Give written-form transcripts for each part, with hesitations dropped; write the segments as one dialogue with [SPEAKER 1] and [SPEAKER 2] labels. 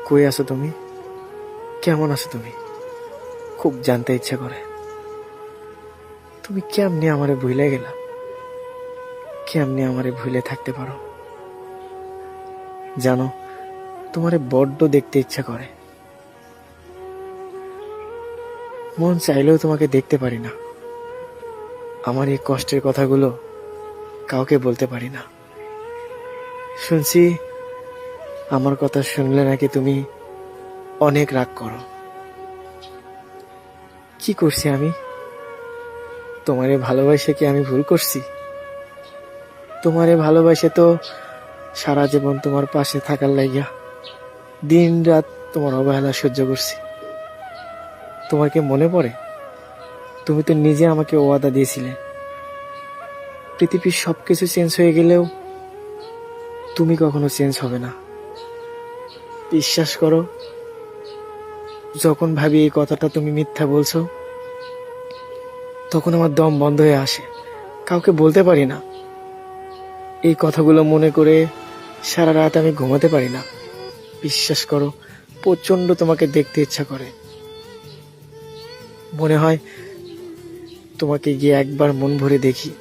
[SPEAKER 1] কই আছো তুমি? কেমন আছো তুমি? খুব জানতে ইচ্ছা করে। তুমি কেমনে আমারে ভুলে গেলা? কেমনে আমারে ভুলে থাকতে পারো? জানো, তোমারে বড্ড দেখতে ইচ্ছা করে। মন চাইলেও তোমাকে দেখতে পারি না। আমার এই কষ্টের কথাগুলো কাউকে বলতে পারি না। শুনছি আমার কথা শুনলে নাকি তুমি অনেক রাগ করো। কি করছি আমি? তোমারে ভালোবাসে কি আমি ভুল করছি? তোমারে ভালোবাসে তো সারা জীবন তোমার পাশে থাকার লাগিয়া দিন রাত তোমার অবহেলা সহ্য করছি। তোমার কি মনে পড়ে? তুমি তো নিজে আমাকে ওয়াদা দিয়েছিলে, পৃথিবীর সবকিছু চেঞ্জ হয়ে গেলেও তুমি কখনো চেঞ্জ হবে না। বিশ্বাস করো, যখন ভাবি এই কথাটা তুমি মিথ্যা বলছো, তখন আমার দম বন্ধ হয়ে আসে। কাউকে বলতে পারি না। এই কথাগুলো মনে করে সারা রাত আমি ঘুমাতে পারি না। বিশ্বাস করো, প্রচন্ড তোমাকে দেখতে ইচ্ছা করে। মনে হয় তোমাকে গিয়ে একবার মন ভরে দেখি,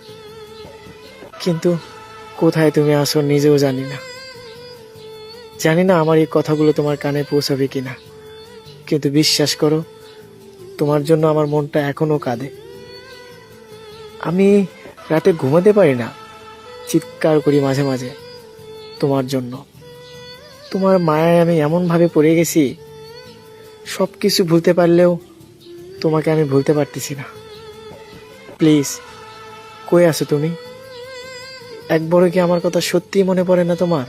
[SPEAKER 1] কিন্তু কোথায় তুমি আসো নিজেও জানি না। জানি না আমার এই কথাগুলো তোমার কানে পৌঁছাবে কিনা, কিন্তু বিশ্বাস করো, তোমার জন্য আমার মনটা এখনো কাঁদে। আমি রাতে ঘুমাতে পারি না, চিৎকার করি মাঝে মাঝে তোমার জন্য। তোমার মায়ায় আমি এমনভাবে পড়ে গেছি, সব কিছু ভুলতে পারলেও তোমাকে আমি ভুলতে পারতেছি না। প্লিজ, কই আছো তুমি? একবারও কি আমার কথা সত্যিই মনে পড়ে না তোমার?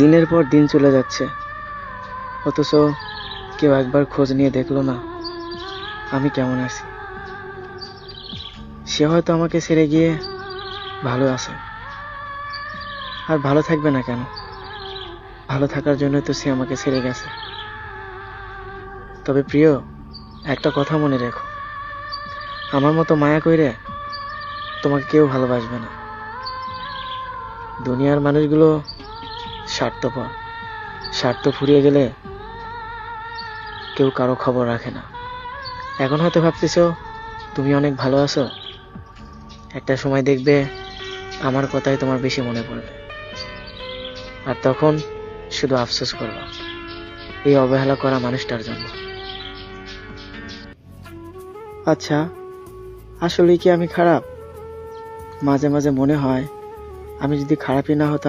[SPEAKER 1] দিনের পর দিন চলে যাচ্ছে, অথচ কেউ একবার খোঁজ নিয়ে দেখলো না আমি কেমন আছি। সে হয়তো আমাকে ছেড়ে গিয়ে ভালো আছে, আর ভালো থাকবে না কেন? ভালো থাকার জন্য তো সে আমাকে ছেড়ে গেছে। তবে প্রিয়, একটা কথা মনে রেখো, আমার মতো মায়া কইরে তোমাকে কেউ ভালোবাসবে না। দুনিয়ার মানুষগুলো স্বার্থপর। স্বার্থ ফুরিয়ে গেলে কেউ কারো খবর রাখে না। এখন হয়তো ভাবতেছো তুমি অনেক ভালো আছো, একটা সময় দেখবে আমার কথাই তোমার বেশি মনে পড়বে, আর তখন শুধু আফসোস করবা এই অবহেলা করা মানুষটার জন্য। আচ্ছা, আসলে কি আমি খারাপ? মাঝে মাঝে মনে হয় আমি যদি খারাপই না হতাম